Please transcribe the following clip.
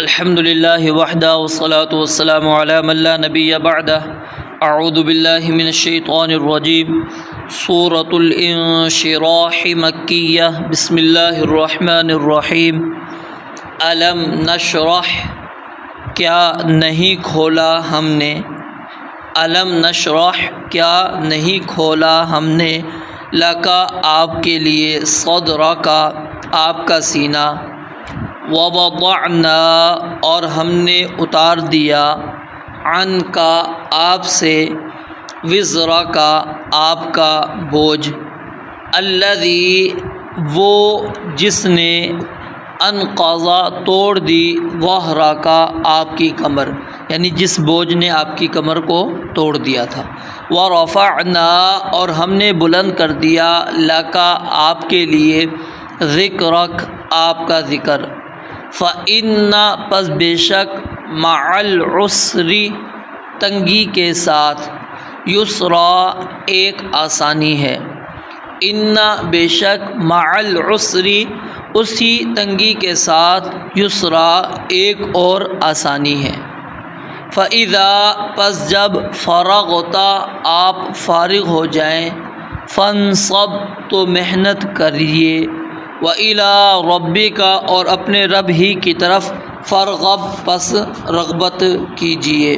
الحمد للہ وحدہ والصلاة والسلام علی من لا نبی بعدہ اعوذ باللہ من الشیطان الرجیم سورۃ الانشراح مکیہ بسم اللہ الرحمن الرحیم الم نشرح کیا نہیں کھولا ہم نے، الم نشرح کیا نہیں کھولا ہم نے، لکا آپ کے لیے، صدرکا آپ کا سینہ، ووضعنا اور ہم نے اتار دیا، عنکا آپ سے، وزرکا آپ کا بوجھ، الذی وہ جس نے، انقضا توڑ دی، ظہرکا آپ کی کمر، یعنی جس بوجھ نے آپ کی کمر کو توڑ دیا تھا، ورفعنا اور ہم نے بلند کر دیا، لکا آپ کے لیے، ذکرک آپ کا ذکر، فَإِنَّ پس بے شک، مع العسر تنگی کے ساتھ، یسرا ایک آسانی ہے، ان بے شک، مع العسر اسی تنگی کے ساتھ، یسرا ایک اور آسانی ہے، فَإِذَا پس جب، فرغتا آپ فارغ ہو جائیں، فانصب تو محنت کریے، وَإِلَىٰ رَبِّكَ اور اپنے رب ہی کی طرف، فارغب پس رغبت کیجیے۔